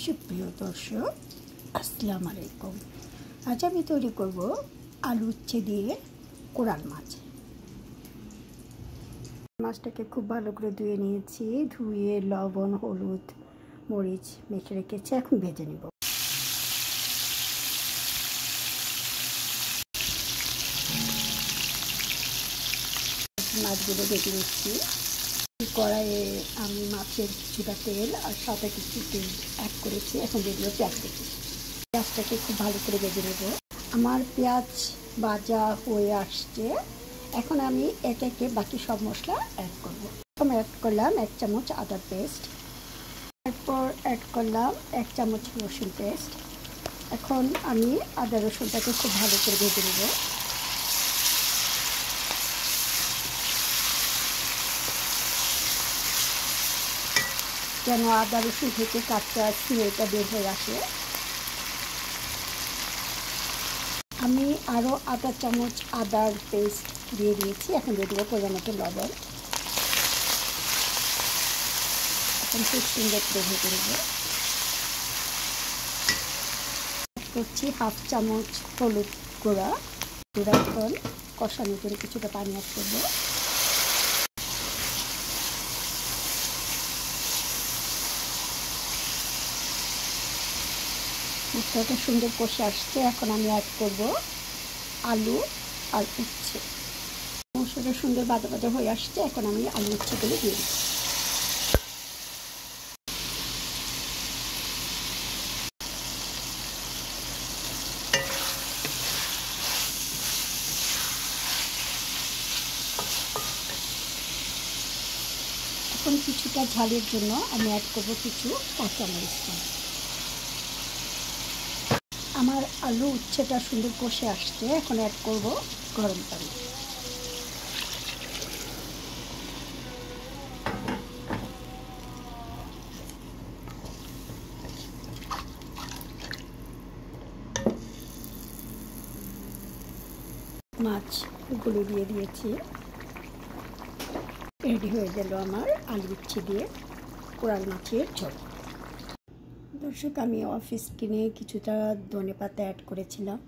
সুপ্রিয় দর্শক, আসসালামু আলাইকুম। আজ আমি তৈরি করব আলু উচ্ছে দিয়ে কোরাল মাছ। মাছটাকে খুব ভালো করে ধুয়ে নিয়েছি। ধুয়ে লবণ, হলুদ, মরিচ মেখে রেখেছি। এখন ভেজে নিব। মাছগুলো ভেজে নিচ্ছি। কড়াইয়ে আমি মাছের কিছুটা তেল আর সাথে কিছু তেল অ্যাড করেছি। এখন দিয়ে দিব পেঁয়াজ কুচি। পেঁয়াজটাকে খুব ভালো করে ভেজে নেব। আমার পেঁয়াজ ভাজা হয়ে আসছে। এখন আমি একে একে বাকি সব মশলা অ্যাড করব। প্রথমে অ্যাড করলাম 1 চামচ আদা পেস্ট, এরপর অ্যাড করলাম 1 চামচ রসুন পেস্ট। এখন আমি আদা রসুনটাকে খুব ভালো করে ভেজে নেব। যেন আদা রসুন থেকে কাঁচা স্মেলটা বের হয়ে আসে। আমি আরও আধা চামচ আদার পেস্ট দিয়ে দিয়েছি। এখন দিয়ে দেবো পরিমাণ মতো লবণ। এখন খুব সুন্দর করে ভেজে নেব। করছি 1/2 চামচ হলুদ গুঁড়া। এখন কষানো করে কিছুটা পানি অ্যাড করবো। মশলাটা সুন্দর কষে আসছে। এখন আমি অ্যাড করব আলু আর উচ্ছে। মশলাটা সুন্দর বাদা বাদা হয়ে আসছে। এখন আমি আলু উচ্ছেগুলো দিয়ে দিচ্ছি। এখন কিছুটা ঝালের জন্য আমি অ্যাড করব কিছু কাঁচামরিচ। আমার আলু উচ্ছেটা সুন্দর কষে আসছে। এখন অ্যাড করব গরম পানি। মাছগুলো দিয়ে দিয়েছি। রেডি হয়ে গেল আমার আলু উচ্ছে দিয়ে কোরাল মাছের ঝোল। দর্শক, আমি অফিস কিনে কিছুটা ধনেপাতা অ্যাড করেছিলাম।